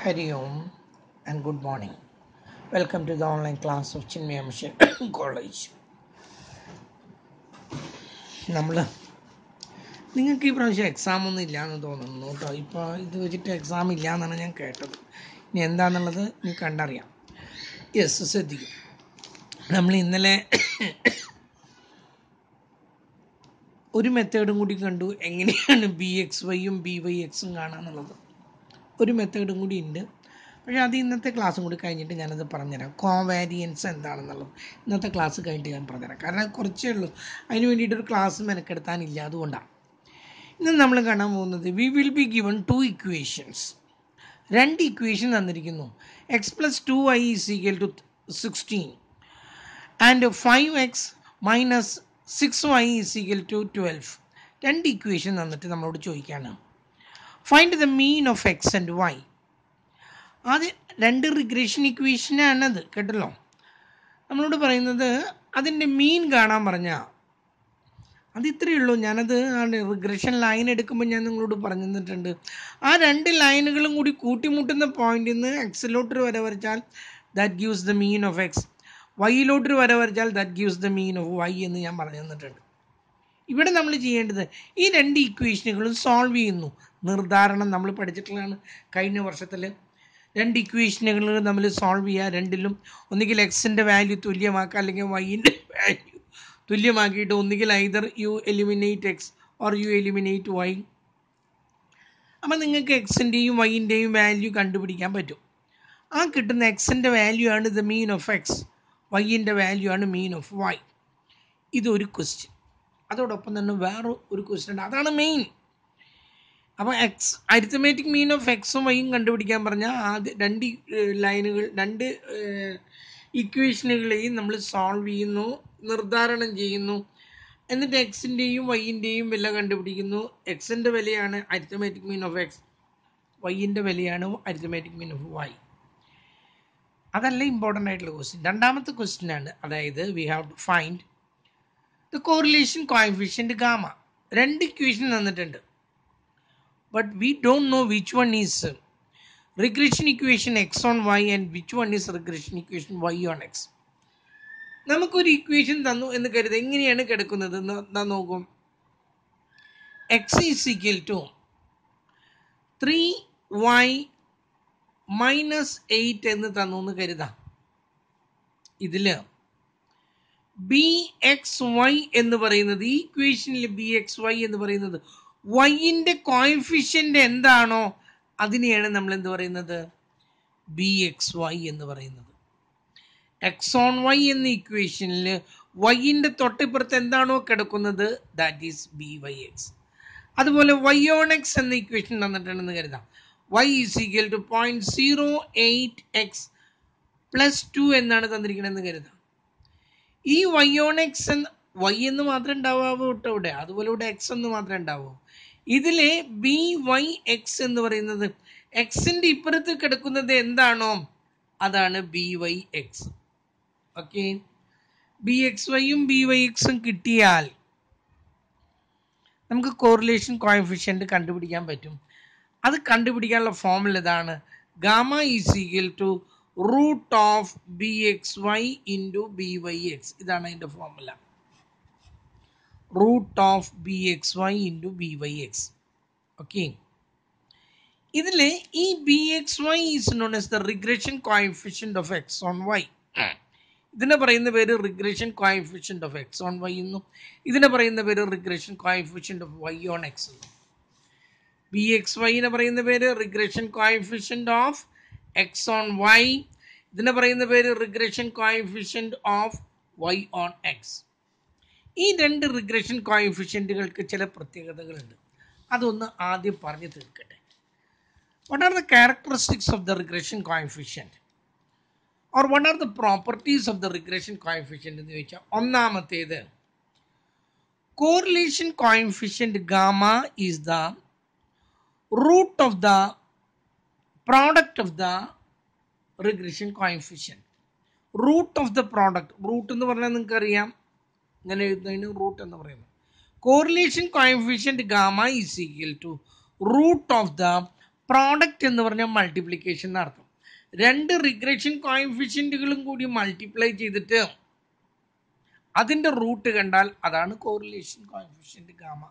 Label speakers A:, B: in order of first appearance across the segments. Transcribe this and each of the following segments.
A: Hari Om and good morning. Welcome to the online class of Chinmaya Mission College. നിങ്ങൾക്ക് ഈ പ്രാവശ്യം exam ഒന്നും ഇല്ലയെന്ന് തോന്നുന്നു കേട്ടോ. ഇപ്പോൾ ഇത് വെച്ചിട്ട് എക്സാം ഇല്ല എന്നാണ് ഞാൻ കേട്ടത്. ഇനി എന്താണെന്നുള്ളത് നിങ്ങൾക്ക് കണ്ടറിയാം. ശ്രദ്ധിക്കും. നമ്മൾ ഇന്നലെ ഒരു മെത്തേഡും കൂടി കണ്ടു, എങ്ങനെയാണ് BXYയും BYXും കാണാന്നുള്ളത്. ഒരു മെത്തേഡും കൂടി ഉണ്ട്, പക്ഷേ അത് ഇന്നത്തെ ക്ലാസ്സും കൂടി കഴിഞ്ഞിട്ട് ഞാനത് പറഞ്ഞുതരാം. കോവാരിയൻസ് എന്താണെന്നുള്ളത് ഇന്നത്തെ ക്ലാസ് കഴിഞ്ഞിട്ട് ഞാൻ പറഞ്ഞുതരാം. കാരണം കുറച്ചേ ഉള്ളൂ, അതിന് വേണ്ടിയിട്ടൊരു ക്ലാസ് മെനക്കെടുത്താനില്ല. അതുകൊണ്ടാണ് ഇന്ന് നമ്മൾ കാണാൻ പോകുന്നത്. We will be given 2 equations. 2 equation തന്നിരിക്കുന്നു. x+2y = 16 and 5x - 6y = 12. 2 equation തന്നിട്ട് നമ്മളോട് ചോദിക്കുകയാണ്, find the mean of x and y. അത് 2 റിഗ്രഷൻ ഇക്വേഷനാണത് കേട്ടല്ലോ. നമ്മളോട് പറയുന്നത് അതിൻ്റെ മീൻ കാണാൻ പറഞ്ഞാൽ അത് ഇത്രയേ ഉള്ളൂ. ഞാനത് റിഗ്രഷൻ ലൈൻ എടുക്കുമ്പോൾ ഞാൻ നിങ്ങളോട് പറഞ്ഞു തന്നിട്ടുണ്ട്. ആ 2 ലൈനുകളും കൂടി കൂട്ടിമുട്ടുന്ന പോയിന്റിൽ നിന്ന് എക്സിലോട്ടൊരു വര വരച്ചാൽ that gives the mean of X, വൈയിലോട്ടൊരു വര വരച്ചാൽ that gives the mean of Y എന്ന് ഞാൻ പറഞ്ഞു തന്നിട്ടുണ്ട്. ഇവിടെ നമ്മൾ ചെയ്യേണ്ടത് ഈ 2 ഇക്വേഷനുകളും സോൾവ് ചെയ്യുന്നു. നിർദ്ധാരണം നമ്മൾ പഠിച്ചിട്ടുള്ളതാണ് കഴിഞ്ഞ വർഷത്തിൽ. 2 ഇക്വേഷനുകൾ നമ്മൾ സോൾവ് ചെയ്യുക. രണ്ടിലും ഒന്നുകിൽ എക്സിൻ്റെ വാല്യൂ തുല്യമാക്കുക, അല്ലെങ്കിൽ വൈൻ്റെ വാല്യൂ തുല്യമാക്കിയിട്ട് ഒന്നുകിൽ either you eliminate x or you eliminate y. അപ്പം നിങ്ങൾക്ക് എക്സിൻ്റെയും വൈൻ്റെയും വാല്യൂ കണ്ടുപിടിക്കാൻ പറ്റും. ആ കിട്ടുന്ന എക്സിൻ്റെ വാല്യൂ ആണ് ദ മീൻ ഓഫ് എക്സ്, വൈൻ്റെ വാല്യൂ ആണ് മീൻ ഓഫ് വൈ. ഇതൊരു ക്വസ്റ്റ്യൻ. അതോടൊപ്പം തന്നെ വേറെ ഒരു ക്വസ്റ്റ്യൻ ഉണ്ട്, അതാണ് മെയിൻ. അപ്പോൾ അരിത്തമാറ്റിക് മീൻ ഓഫ് എക്സും വൈയും കണ്ടുപിടിക്കാൻ പറഞ്ഞാൽ ആദ്യം 2 ലൈനുകൾ 2 ഇക്വേഷനുകളെയും നമ്മൾ സോൾവ് ചെയ്യുന്നു, നിർദ്ധാരണം ചെയ്യുന്നു. എന്നിട്ട് എക്സിൻ്റെയും വൈൻ്റെയും വില കണ്ടുപിടിക്കുന്നു. എക്സിൻ്റെ വിലയാണ് അരിത്തമാറ്റിക് മീൻ ഓഫ് എക്സ്, വൈൻ്റെ വിലയാണ് അരിത്തമാറ്റിക് മീൻ ഓഫ് വൈ. അതല്ല ഇമ്പോർട്ടൻ്റ് ആയിട്ടുള്ള ക്വസ്റ്റ്യൻ. രണ്ടാമത്തെ ക്വസ്റ്റ്യൻ ആണ്, അതായത് we have to find the correlation coefficient gamma. 2 equation തന്നിട്ടുണ്ട്, but we don't know which one is regression equation x on y and which one is regression equation y on x. നമുക്കൊരു equation തന്നു എന്ന് കരുത്. എങ്ങനെയാണ് കിടക്കുന്നത് നോക്കും. x = 3y - 8 എന്ന് തന്നു എന്ന് കരുതാം. ഇതില് BXY എന്ന് പറയുന്നത്, ഈ ഇക്വേഷനിൽ BXY എന്ന് പറയുന്നത് വൈൻ്റെ കോഎഫിഷ്യൻ്റ് എന്താണോ അതിനെയാണ് നമ്മൾ എന്ത് പറയുന്നത്, BXY എന്ന് പറയുന്നത്. എക്സ് ഓൺ വൈ എന്ന ഇക്വേഷനിൽ വൈൻ്റെ തൊട്ടിപ്പുറത്ത് എന്താണോ കിടക്കുന്നത് ദാറ്റ് ഈസ് BYX. അതുപോലെ y on x എന്ന ഇക്വേഷൻ തന്നിട്ടുണ്ടെന്ന് കരുതാം. y = 0.08x + 2 എന്നാണ് തന്നിരിക്കണമെന്ന് കരുതാം. ഈ y on x y എന്ന് മാത്രമേ ഉണ്ടാവാവൂ കേട്ടോ ഇവിടെ, അതുപോലെ ഇവിടെ x എന്ന് മാത്രമേ ഉണ്ടാവൂ. ഇതിലെ BYX എന്ന് പറയുന്നത് എക്സിൻ്റെ ഇപ്പുറത്ത് കിടക്കുന്നത് എന്താണോ അതാണ് BYX. ഓക്കെ, BXYയും BYXും കിട്ടിയാൽ നമുക്ക് കോറിലേഷൻ കോഎഫിഷ്യന്റ് കണ്ടുപിടിക്കാൻ പറ്റും. അത് കണ്ടുപിടിക്കാനുള്ള ഫോർമുല ഇതാണ്, ഗാമ = √BXY × BYX. ഇതാണ് അതിൻ്റെ ഫോർമുല, √BXY × BYX. ഓക്കെ, ഇതിൽ ഈ BXY is known as the regression coefficient of x on y. ഇതിനെ പറയുന്ന പേര് regression coefficient of x on y എന്നും, ഇതിനെ പറയുന്ന പേര് regression coefficient of y on x എന്നും. BXYനെ പറയുന്ന പേര് regression coefficient of x on y, ഇതിനെ പറയുന്ന പേര് regression coefficient of y on x. ഈ 2 റിഗ്രഷൻ കോഎഫിഷ്യന്റുകൾക്ക് ചില പ്രത്യേകതകളുണ്ട്. അതൊന്ന് ആദ്യം പറഞ്ഞു തീർക്കട്ടെ. What are the characteristics of the regression coefficient or what are the properties of the regression coefficient എന്ന് ചോദിച്ചാൽ, ഒന്നാമത്തേത് correlation coefficient gamma is the root of the product of the regression coefficient. Root of the product, root എന്ന് പറഞ്ഞാൽ നിങ്ങൾക്കറിയാം, ഇങ്ങനെ എഴുതുന്നതിന് root എന്ന് പറയുന്നത്. Correlation coefficient gamma = root of the product എന്ന് പറഞ്ഞാൽ മൾട്ടിപ്ലിക്കേഷൻ എന്നർത്ഥം. രണ്ട് റിഗ്രഷൻ കോഎഫിഷ്യന്റുകളും കൂടി മൾട്ടിപ്ലൈ ചെയ്തിട്ട് അതിൻ്റെ റൂട്ട് കണ്ടാൽ അതാണ് കോറിലേഷൻ കോഎഫിഷ്യന്റ് ഗാമ.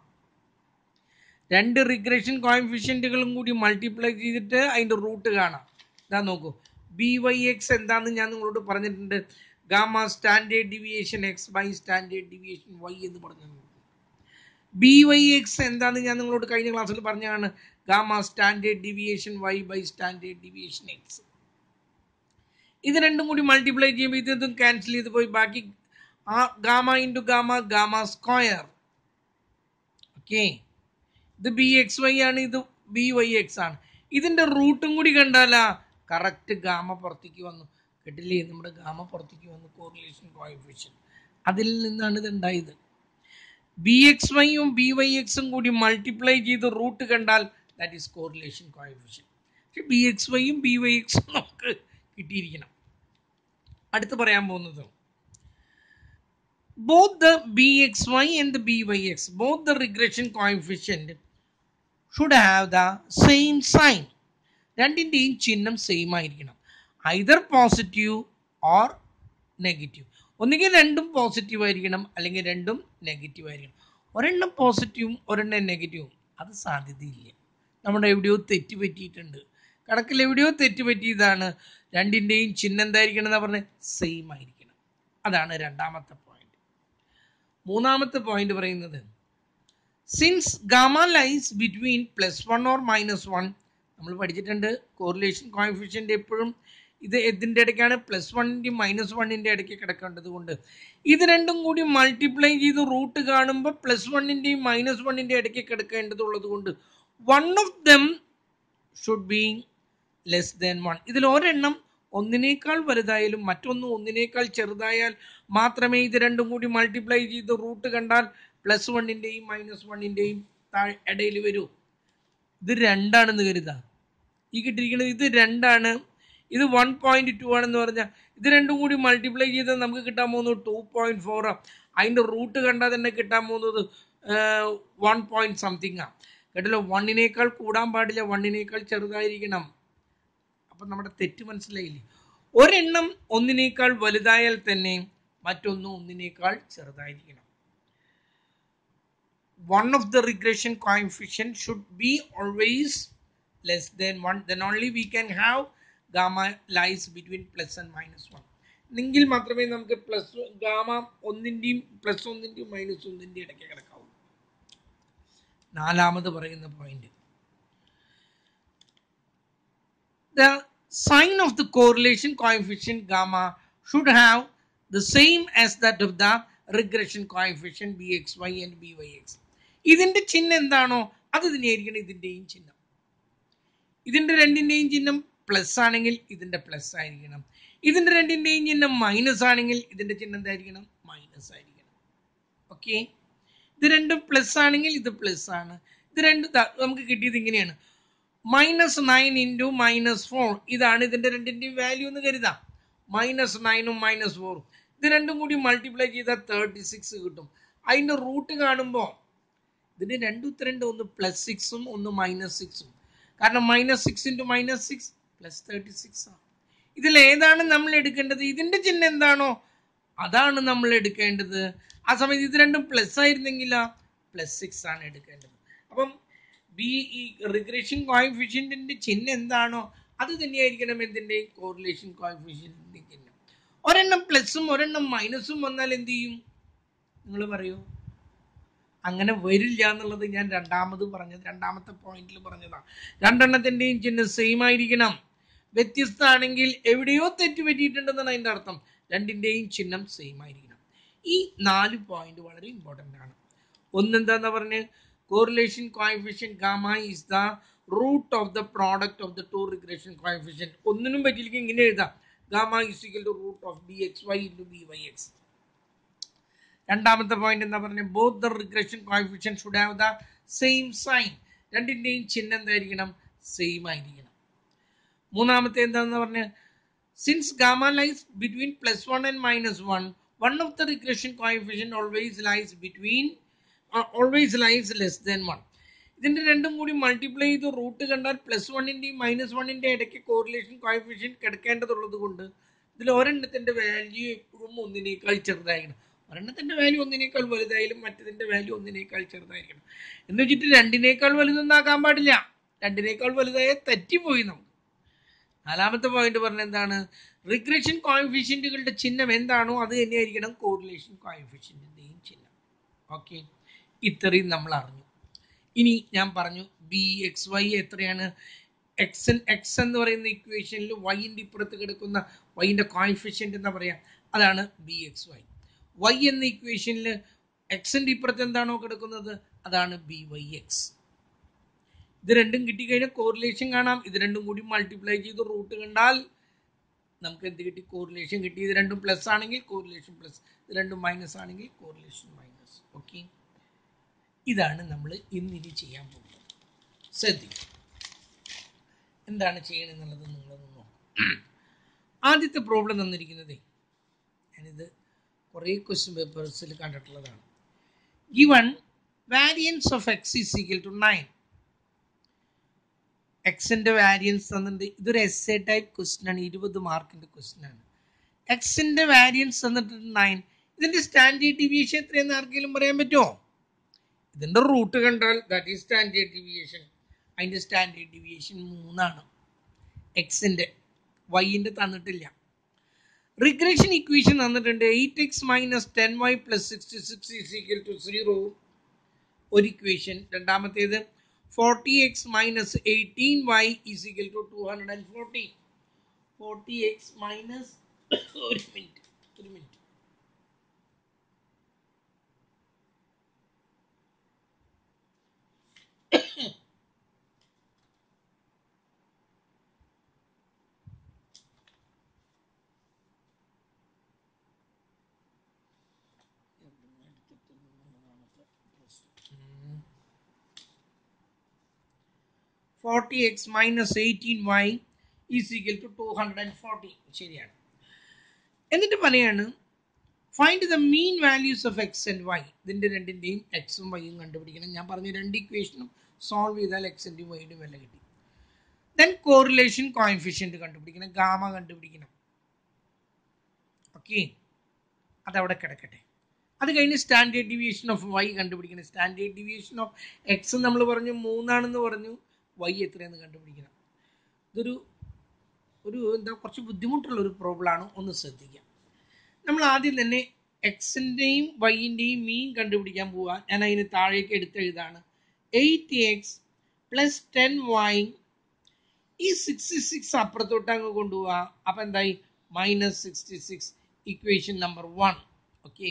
A: രണ്ട് റിഗ്രഷൻ കോഎഫിഷ്യന്റുകളും കൂടി മൾട്ടിപ്ലൈ ചെയ്തിട്ട് അതിൻ്റെ റൂട്ട് കാണാം. ഇതാ നോക്കൂ, BYX എന്താണെന്ന് ഞാൻ നിങ്ങളോട് പറഞ്ഞിട്ടുണ്ട്. Gamma standard deviation x by standard deviation y എന്ന് പറഞ്ഞു. BYX എന്താണെന്ന് ഞാൻ നിങ്ങളോട് കഴിഞ്ഞ ക്ലാസ്സിൽ പറഞ്ഞതാണ്. Gamma standard deviation y by standard deviation x. ഇത് രണ്ടും കൂടി മൾട്ടിപ്ലൈ ചെയ്യുമ്പോൾ ഇതും ക്യാൻസൽ ചെയ്ത് പോയി ബാക്കി gamma into gamma, gamma square. Okay, ഇത് BXY ആണ്, ഇത് BYX ആണ്. ഇതിൻ്റെ റൂട്ടും കൂടി കണ്ടാലാ കറക്റ്റ് ഗാമ പുറത്തേക്ക് വന്നു. കേട്ടില്ലേ, നമ്മുടെ ഗാമ പുറത്തേക്ക് വന്നു, കോറിലേഷൻ കോഎഫിഷ്യന്റ്. അതിൽ നിന്നാണ് ഇത് ഉണ്ടായത്. BXYയും BYXും കൂടി മൾട്ടിപ്ലൈ ചെയ്ത് റൂട്ട് കണ്ടാൽ ദാറ്റ് ഈസ് കോറിലേഷൻ കോഎഫിഷ്യന്റ്. പക്ഷെ BXYയും BYXും നമുക്ക് കിട്ടിയിരിക്കണം. അടുത്ത് പറയാൻ പോകുന്നത് both the BXY and the BYX, both the regression coefficient should have the same sign. രണ്ടിൻ്റെയും ചിഹ്നം സെയിം ആയിരിക്കണം. Either positive or negative. ഒന്നുകിൽ രണ്ടും പോസിറ്റീവ് ആയിരിക്കണം, അല്ലെങ്കിൽ രണ്ടും നെഗറ്റീവ് ആയിരിക്കണം. ഒരെണ്ണം പോസിറ്റീവും ഒരെണ്ണം നെഗറ്റീവും അത് സാധ്യതയില്ല. നമ്മുടെ എവിടെയോ തെറ്റ് പറ്റിയിട്ടുണ്ട്, കണക്കിൽ എവിടെയോ തെറ്റ് പറ്റിയതാണ്. രണ്ടിൻ്റെയും ചിഹ്നം എന്തായിരിക്കണം എന്നാ പറഞ്ഞത്, സെയിം ആയിരിക്കണം. അതാണ് രണ്ടാമത്തെ പോയിന്റ്. മൂന്നാമത്തെ പോയിന്റ് പറയുന്നത് since gamma lies between +1 or -1. നമ്മൾ പഠിച്ചിട്ടുണ്ട് കോറിലേഷൻ കോഎഫിഷ്യന്റ് എപ്പോഴും ഇത് ഇതിൻ്റെ ഇടയ്ക്കാണ്, +1ൻ്റെയും -1ൻ്റെ ഇടയ്ക്ക് കിടക്കേണ്ടത് കൊണ്ട് ഇത് രണ്ടും കൂടി മൾട്ടിപ്ലൈ ചെയ്ത് റൂട്ട് കാണുമ്പോൾ +1ൻ്റെയും -1ൻ്റെ ഇടയ്ക്ക് കിടക്കേണ്ടതുള്ളത് കൊണ്ട് one of them should be less than 1. ഇതിൽ ഒരെണ്ണം ഒന്നിനേക്കാൾ വലുതായാലും മറ്റൊന്ന് ഒന്നിനേക്കാൾ ചെറുതായാൽ മാത്രമേ ഇത് രണ്ടും കൂടി മൾട്ടിപ്ലൈ ചെയ്ത് റൂട്ട് കണ്ടാൽ +1ൻ്റെയും -1ൻ്റെയും ഇടയിൽ വരൂ. ഇത് 2 ആണെന്ന് കരുതാം. ഈ കിട്ടിയിരിക്കുന്നത് ഇത് 2 ആണ്, ഇത് 1.2 ആണെന്ന് പറഞ്ഞാൽ ഇത് രണ്ടും കൂടി മൾട്ടിപ്ലൈ ചെയ്താൽ നമുക്ക് കിട്ടാൻ പോകുന്നത് 2.4. അതിൻ്റെ റൂട്ട് കണ്ടാൽ തന്നെ കിട്ടാൻ പോകുന്നത് 1 പോയിന്റ് സംതിങ് ആണ്. കേട്ടല്ലോ, 1നേക്കാൾ കൂടാൻ പാടില്ല, 1നേക്കാൾ ചെറുതായിരിക്കണം. അപ്പം നമ്മുടെ തെറ്റ് മനസ്സിലായില്ലേ? ഒരെണ്ണം ഒന്നിനേക്കാൾ വലുതായാൽ തന്നെ മറ്റൊന്ന് ഒന്നിനേക്കാൾ ചെറുതായിരിക്കണം. One of the regression coefficient should be always less than 1. Then only we can have gamma lies between plus and -1. എങ്കിൽ മാത്രമേ നമുക്ക് ഗാമ ഒന്നിൻ്റെയും +1ൻ്റെയും -1ൻ്റെയും ഇടയ്ക്ക് കിടക്കാവൂ. നാലാമത് പറയുന്ന point, the sign of the correlation coefficient gamma should have the same as that of the regression coefficient BXY and BYX. ഇതിൻ്റെ ചിഹ്നം എന്താണോ അത് തന്നെയായിരിക്കണം ഇതിൻ്റെയും ചിഹ്നം. ഇതിൻ്റെ രണ്ടിൻ്റെയും ചിഹ്നം പ്ലസ് ആണെങ്കിൽ ഇതിൻ്റെ പ്ലസ് ആയിരിക്കണം. ഇതിൻ്റെ രണ്ടിൻ്റെയും ചിഹ്നം മൈനസ് ആണെങ്കിൽ ഇതിൻ്റെ ചിഹ്നം എന്തായിരിക്കണം, മൈനസ് ആയിരിക്കണം. ഓക്കെ, ഇത് രണ്ടും പ്ലസ് ആണെങ്കിൽ ഇത് പ്ലസ് ആണ്. ഇത് രണ്ടും നമുക്ക് കിട്ടിയത് ഇങ്ങനെയാണ്, -9 × -4. ഇതാണ് ഇതിൻ്റെ രണ്ടിൻ്റെയും വാല്യൂ എന്ന് കരുതാം. -9ഉം -4ഉം ഇത് രണ്ടും കൂടി മൾട്ടിപ്ലൈ ചെയ്താൽ 36 കിട്ടും. അതിൻ്റെ റൂട്ട് കാണുമ്പോൾ ഇതിന് രണ്ട് ഉത്തരണ്ട്, ഒന്ന് +6ഉം ഒന്ന് -6ഉം. കാരണം -6 × -6 +36 ആണ്. ഇതിൽ ഏതാണ് നമ്മൾ എടുക്കേണ്ടത്? ഇതിൻ്റെ ചിഹ്നം എന്താണോ അതാണ് നമ്മൾ എടുക്കേണ്ടത്. ആ സമയത്ത് ഇത് രണ്ടും പ്ലസ് ആയിരുന്നെങ്കിൽ +6 ആണ് എടുക്കേണ്ടത്. അപ്പം ഈ റിഗ്രഷൻ കോഎഫിഷ്യന്റിന്റെ ചിഹ്നം എന്താണോ അത് തന്നെയായിരിക്കണം എന്തിൻ്റെ, കോറിലേഷൻ കോഎഫിഷ്യന്റിന്റെ ചിഹ്നം. ഒരെണ്ണം പ്ലസും ഒരെണ്ണം മൈനസും വന്നാൽ എന്ത് ചെയ്യും നിങ്ങൾ പറയൂ? അങ്ങനെ വരില്ല എന്നുള്ളത് ഞാൻ രണ്ടാമത്തെ പോയിന്റിൽ പറഞ്ഞതാണ്. രണ്ടെണ്ണത്തിൻ്റെയും ചിഹ്നം സെയിം ആയിരിക്കണം. വ്യത്യസ്തമാണെങ്കിൽ എവിടെയോ തെറ്റ് പറ്റിയിട്ടുണ്ടെന്നാണ് അതിൻ്റെ അർത്ഥം. രണ്ടിൻ്റെയും ചിഹ്നം സെയിം ആയിരിക്കണം. ഈ 4 പോയിന്റ് വളരെ ഇമ്പോർട്ടൻ്റ് ആണ്. ഒന്നെന്താന്ന് പറഞ്ഞ്, correlation coefficient gamma is the root of the product of the two regression coefficient. ഒന്നിനും പറ്റിയില്ലെങ്കിൽ ഇങ്ങനെ എഴുതാം, gamma is equal to root of BXY × BYX. രണ്ടാമത്തെ പോയിന്റ് എന്താ പറഞ്ഞത്, both the regression coefficient should have the same sign. രണ്ടിൻ്റെയും ചിഹ്നം എന്തായിരിക്കണം, സെയിം ആയിരിക്കണം. മൂന്നാമത്തെ എന്താന്ന് പറഞ്ഞത്, since gamma lies between +1 and -1, one of the regression coefficient always lies less than 1. ഇതിൻ്റെ രണ്ടും കൂടി മൾട്ടിപ്ലൈ ചെയ്ത് റൂട്ട് കണ്ടാൽ +1ൻ്റെയും -1ൻ്റെ ഇടയ്ക്ക് കോറിലേഷൻ കോഎഫിഷ്യൻറ്റ് കിടക്കേണ്ടതുള്ളത് കൊണ്ട് ഇതിൽ ഒരെണ്ണത്തിൻ്റെ വാല്യൂ എപ്പോഴും ഒന്നിനേക്കാൾ ചെറുതായിരിക്കണം. ഒരെണ്ണത്തിൻ്റെ വാല്യൂ ഒന്നിനേക്കാൾ വലുതായാലും മറ്റതിൻ്റെ വാല്യൂ ഒന്നിനേക്കാൾ ചെറുതായിരിക്കണം. എന്ന് വെച്ചിട്ട് രണ്ടിനേക്കാൾ വലുതൊന്നാക്കാൻ പാടില്ല. രണ്ടിനേക്കാൾ വലുതായാൽ തെറ്റിപ്പോയി നമുക്ക്. നാലാമത്തെ പോയിന്റ് പറഞ്ഞ എന്താണ്? റിഗ്രഷൻ കോഎഫിഷ്യൻറ്റുകളുടെ ചിഹ്നം എന്താണോ അത് തന്നെയായിരിക്കണം കോറിലേഷൻ കോഎഫിഷ്യൻറ്റിൻ്റെയും ചിഹ്നം. ഓക്കെ, ഇത്രയും നമ്മൾ അറിഞ്ഞു. ഇനി ഞാൻ പറഞ്ഞു BXY എത്രയാണ്? X എന്ന് പറയുന്ന ഇക്വേഷനിൽ വൈൻ്റെ ഇപ്പുറത്ത് കിടക്കുന്ന വൈൻ്റെ കോഎഫിഷ്യൻ്റ് എന്താ പറയുക? അതാണ് BXY. Y എന്ന ഇക്വേഷനിൽ എക്സിൻ്റെ ഇപ്പുറത്ത് എന്താണോ കിടക്കുന്നത് അതാണ് BYX. ഇത് രണ്ടും കിട്ടിക്കഴിഞ്ഞാൽ കോറിലേഷൻ കാണാം. ഇത് രണ്ടും കൂടി മൾട്ടിപ്ലൈ ചെയ്ത് റൂട്ട് കണ്ടാൽ നമുക്ക് എന്ത് കിട്ടി? കോറിലേഷൻ കിട്ടി. ഇത് രണ്ടും പ്ലസ് ആണെങ്കിൽ കോറിലേഷൻ പ്ലസ്, ഇത് രണ്ടും മൈനസ് ആണെങ്കിൽ കോറിലേഷൻ മൈനസ്. ഓക്കെ, ഇതാണ് നമ്മൾ ഇന്നിനി ചെയ്യാൻ പോകുന്നത്. ശ്രദ്ധിക്കുക, എന്താണ് ചെയ്യണമെന്നുള്ളത് നിങ്ങളൊന്ന് നോക്കാം. ആദ്യത്തെ പ്രോബ്ലം തന്നിരിക്കുന്നത്, ഞാനിത് കുറേ ക്വസ്റ്റ്യൻ പേപ്പേഴ്സിൽ കണ്ടിട്ടുള്ളതാണ്. Given variance of x is equal to 9. എക്സിൻ്റെ വാരിയൻസ് തന്നിട്ടുണ്ട്. ഇതൊരു എസ്സേ ടൈപ്പ് ക്വസ്റ്റ്യൻ ആണ്, 20 മാർക്കിൻ്റെ ക്വസ്റ്റ്യൻ ആണ്. എക്സിൻ്റെ വാരിയൻസ് തന്നിട്ടുണ്ട് 9. ഇതിൻ്റെ സ്റ്റാൻഡേർഡ് ഡീവിയേഷൻ എത്രയെന്ന് ആർക്കെങ്കിലും പറയാൻ പറ്റുമോ? ഇതിൻ്റെ റൂട്ട് കണ്ടാൽ ദാറ്റ് ഈസ് സ്റ്റാൻഡേർഡ് ഡീവിയേഷൻ. അതിൻ്റെ സ്റ്റാൻഡേർഡ് ഡീവിയേഷൻ 3 എക്സിൻ്റെ. വൈൻ്റെ തന്നിട്ടില്ല. റിഗ്രഷൻ ഇക്വേഷൻ തന്നിട്ടുണ്ട് 8x - 10y + 66 = 0 ഒരു ഇക്വേഷൻ. രണ്ടാമത്തേത് 40x - 18y = 240. 40x മൈനസ് ഒരു മിനിറ്റ് (40x - 18y = 240). ശരിയാണ്. എന്നിട്ട് പറയാണ് find the mean values of x and y. ഇതിൻ്റെ രണ്ടിൻ്റെയും എക്സും വൈയും കണ്ടുപിടിക്കണം. ഞാൻ പറഞ്ഞു രണ്ട് ഇക്വേഷനും സോൾവ് ചെയ്താൽ എക്സിൻ്റെയും വൈയുടെയും വില കിട്ടി. ദെൻ കോറിലേഷൻ കോഎഫിഷ്യൻറ്റ് കണ്ടുപിടിക്കണം, ഗാമ കണ്ടുപിടിക്കണം. ഓക്കെ, അതവിടെ കിടക്കട്ടെ. അത് കഴിഞ്ഞ് സ്റ്റാൻഡേർഡ് ഡീവിയേഷൻ ഓഫ് y കണ്ടുപിടിക്കണം. സ്റ്റാൻഡേർഡ് ഡീവിയേഷൻ ഓഫ് എക്സ് നമ്മൾ പറഞ്ഞു 3 പറഞ്ഞു. y എത്രയെന്ന് കണ്ടുപിടിക്കണം. ഇതൊരു എന്താ കുറച്ച് ബുദ്ധിമുട്ടുള്ള ഒരു പ്രോബ്ലമാണ്. ഒന്ന് ശ്രദ്ധിക്കാം. നമ്മൾ ആദ്യം തന്നെ എക്സിൻ്റെയും വൈൻ്റെയും മീൻ കണ്ടുപിടിക്കാൻ പോവുക. ഞാൻ അതിന് താഴേക്ക് എടുത്തെഴുതാണ് 8x + 10y. ഈ 66 അപ്പുറത്തോട്ട് അങ്ങ് കൊണ്ടുപോവുക. അപ്പം എന്തായി? -66, ഇക്വേഷൻ നമ്പർ 1. ഓക്കെ,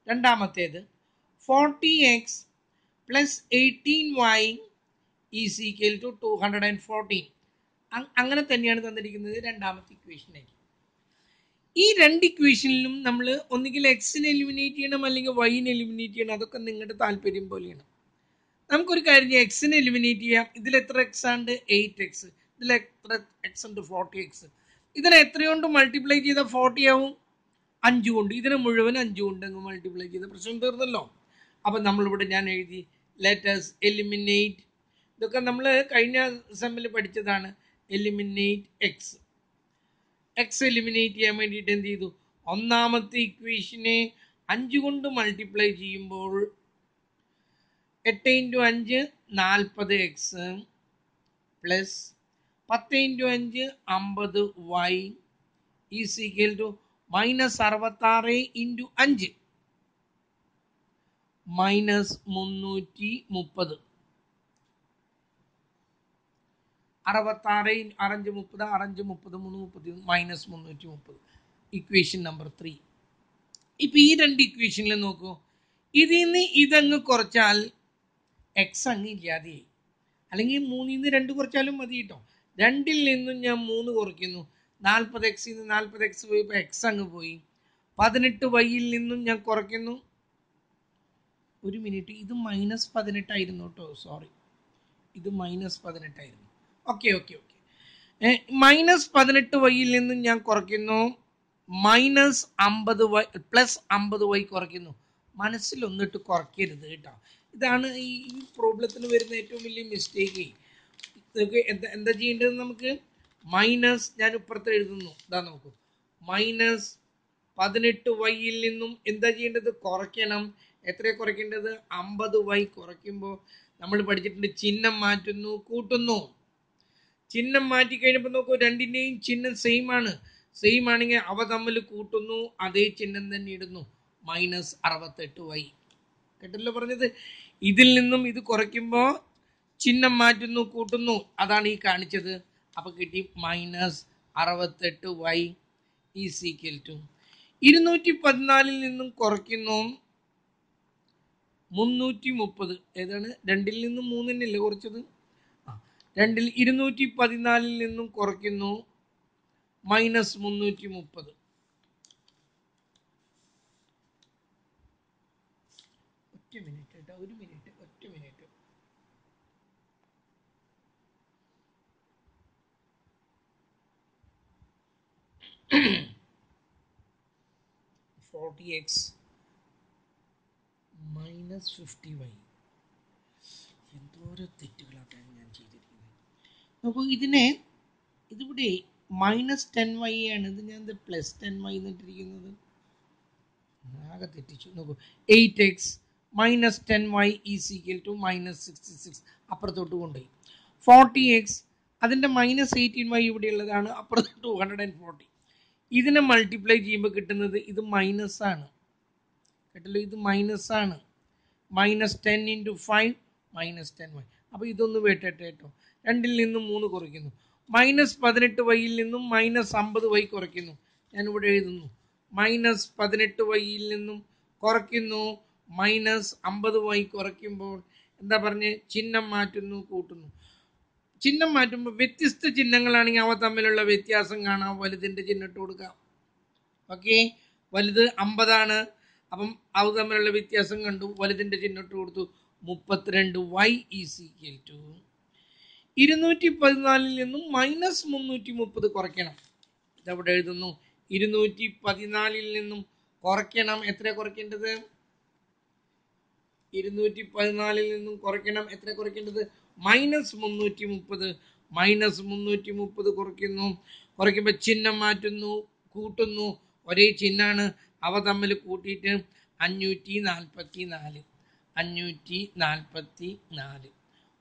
A: രണ്ടാമത്തേത് 40x + 18y = 240. അങ്ങനെ തന്നെയാണ് തന്നിരിക്കുന്നത് രണ്ടാമത്തെ ഇക്വേഷനായി. ഈ രണ്ട് ഇക്വേഷനിലും നമ്മൾ ഒന്നുകിൽ എക്സിനെ എലിമിനേറ്റ് ചെയ്യണം അല്ലെങ്കിൽ വൈനെ എലിമിനേറ്റ് ചെയ്യണം. അതൊക്കെ നിങ്ങളുടെ താല്പര്യം പോലെയാണ്. നമുക്കൊരു കാര്യം ചെയ്യാം, എക്സിനെ എലിമിനേറ്റ് ചെയ്യാം. ഇതിൽ എത്ര എക്സ് ഉണ്ട്? 8x. ഇതിൽ എത്ര എക്സ് ഉണ്ട്? 40x. ഇതിനെ എത്രയുകൊണ്ട് മൾട്ടിപ്ലൈ ചെയ്താൽ 40 ആവും? 5 കൊണ്ട്. ഇതിനെ മുഴുവൻ 5 കൊണ്ട് അങ്ങ് മൾട്ടിപ്ലൈ ചെയ്ത പ്രശ്നം തീർന്നല്ലോ. അപ്പം നമ്മളിവിടെ ഞാൻ എഴുതി ലെറ്റസ് എലിമിനേറ്റ്. ഇതൊക്കെ നമ്മൾ കഴിഞ്ഞ സെമ്മിൽ പഠിച്ചതാണ്. എലിമിനേറ്റ് എക്സ് എലിമിനേറ്റ് ചെയ്യാൻ വേണ്ടിയിട്ട് എന്ത് ചെയ്തു? ഒന്നാമത്തെ ഇക്വേഷനെ 5 കൊണ്ട് മൾട്ടിപ്ലൈ ചെയ്യുമ്പോൾ 8 × 5 40x plus 10 × 5 50y = -66 × 5 -330. 66 6 30 6 30 -330. Equation number 3. ഇപ്പം ഈ രണ്ട് ഇക്വേഷനിൽ നോക്കൂ. ഇതിൽ നിന്ന് ഇതങ്ങ് കുറച്ചാൽ എക്സ് അങ്ങ് ഇല്ലാതെയായി. അല്ലെങ്കിൽ 3ൽ നിന്ന് 2 കുറച്ചാലും മതി കേട്ടോ. 2ൽ നിന്നും ഞാൻ 3 കുറയ്ക്കുന്നു. 40x നിന്ന് 40x പോയപ്പോൾ എക്സ് അങ്ങ് പോയി. 18y നിന്നും ഞാൻ കുറയ്ക്കുന്നു. ഒരു മിനിറ്റ്, ഇത് -18 ആയിരുന്നു കേട്ടോ. സോറി, ഇത് -18 ആയിരുന്നു. ഓക്കെ -18y നിന്നും ഞാൻ കുറയ്ക്കുന്നു. -50y + 50y കുറയ്ക്കുന്നു. മനസ്സിലൊന്നിട്ട് കുറയ്ക്കരുത് കേട്ടോ. ഇതാണ് ഈ പ്രോബ്ലത്തിന് വരുന്ന ഏറ്റവും വലിയ മിസ്റ്റേക്ക്. നമുക്ക് എന്താ ചെയ്യേണ്ടത്? നമുക്ക് മൈനസ്, ഞാൻ ഇപ്പുറത്ത് എഴുതുന്നു, ഇതാ നോക്കൂ, മൈനസ് 18y നിന്നും എന്താ ചെയ്യേണ്ടത്? കുറയ്ക്കണം. എത്രയാണ് കുറയ്ക്കേണ്ടത്? 50y. കുറയ്ക്കുമ്പോൾ നമ്മൾ പഠിച്ചിട്ടുണ്ട്, ചിഹ്നം മാറ്റുന്നു, കൂട്ടുന്നു. ചിഹ്നം മാറ്റി കഴിഞ്ഞപ്പോൾ നോക്കൂ, രണ്ടിൻ്റെയും ചിഹ്നം സെയിം ആണ്. സെയിം ആണെങ്കിൽ അവ തമ്മിൽ കൂട്ടുന്നു, അതേ ചിഹ്നം തന്നെ ഇടുന്നു, -68y. കേട്ടല്ലോ പറഞ്ഞത്? ഇതിൽ നിന്നും ഇത് കുറയ്ക്കുമ്പോൾ ചിഹ്നം മാറ്റുന്നു, കൂട്ടുന്നു, അതാണ് ഈ കാണിച്ചത്. അപ്പൊ കിട്ടി -68y ഈസ് ഈക്വൽ ടു 214 നിന്നും കുറയ്ക്കുന്നു 330. ഏതാണ്? 2 നിന്നും 3 കുറച്ചത്. 214 നിന്നും കുറയ്ക്കുന്നു -330. ഒറ്റ മിനിറ്റ് കേട്ടോ, ഒരു മിനിറ്റ്, ഒറ്റ മിനിറ്റ്. -40x -50y. എന്തോരോ തെറ്റുകളാണ് ഞാൻ ചെയ്തിരിക്കുന്നത്. നോക്കൂ, ഇതിവിടെ -10y ആണ്, ഇത് ഞാൻ +10y എന്നിട്ടിരിക്കുന്നത്. ആകെ തെറ്റിച്ചു. നോക്കൂ, 8x -10y is equal to -66. അപ്പുറത്തോട്ട് കൊണ്ടുപോയി. 40x അതിൻ്റെ -18y ഇവിടെ ഉള്ളതാണ്, അപ്പുറത്തോട്ട് 240. ഇതിനെ മൾട്ടിപ്ലൈ ചെയ്യുമ്പോൾ കിട്ടുന്നത് ഇത് മൈനസ് ആണ്. കേട്ടല്ലോ? ഇത് മൈനസ് ആണ്. -10 × 5 -10y. അപ്പോൾ ഇതൊന്ന് വെട്ടട്ടെ കേട്ടോ. 2 നിന്നും 3 കുറയ്ക്കുന്നു. -18y നിന്നും -50y കുറയ്ക്കുന്നു. ഞാനിവിടെ എഴുതുന്നു, -18y നിന്നും കുറയ്ക്കുന്നു -50y കുറയ്ക്കുമ്പോൾ എന്താ പറഞ്ഞ്? ചിഹ്നം മാറ്റുന്നു, കൂട്ടുന്നു. ചിഹ്നം മാറ്റുമ്പോൾ വ്യത്യസ്ത ചിഹ്നങ്ങളാണെങ്കിൽ അവ തമ്മിലുള്ള വ്യത്യാസം കാണാം. വലുതിൻ്റെ ചിഹ്നം ഇട്ട് കൊടുക്കാം. ഓക്കെ, വലുത് 50 അപ്പം അവ തമ്മിലുള്ള വ്യത്യാസം കണ്ടു, വലുതിൻ്റെ ചിഹ്നം ഇട്ട് കൊടുത്തു. 32y ഈസ് ഈക്വൽ ടു 214 നിന്നും -330 കുറയ്ക്കണം. ഇതവിടെ എഴുതുന്നു, 214 നിന്നും കുറയ്ക്കണം. എത്ര കുറയ്ക്കേണ്ടത്? 214 നിന്നും കുറയ്ക്കണം. എത്ര കുറയ്ക്കേണ്ടത്? -330. -330 കുറയ്ക്കുന്നു. കുറയ്ക്കുമ്പോൾ ചിഹ്നം മാറ്റുന്നു, കൂട്ടുന്നു, ഒരേ ചിഹ്നമാണ്. അവ തമ്മിൽ കൂട്ടിയിട്ട് 544. 544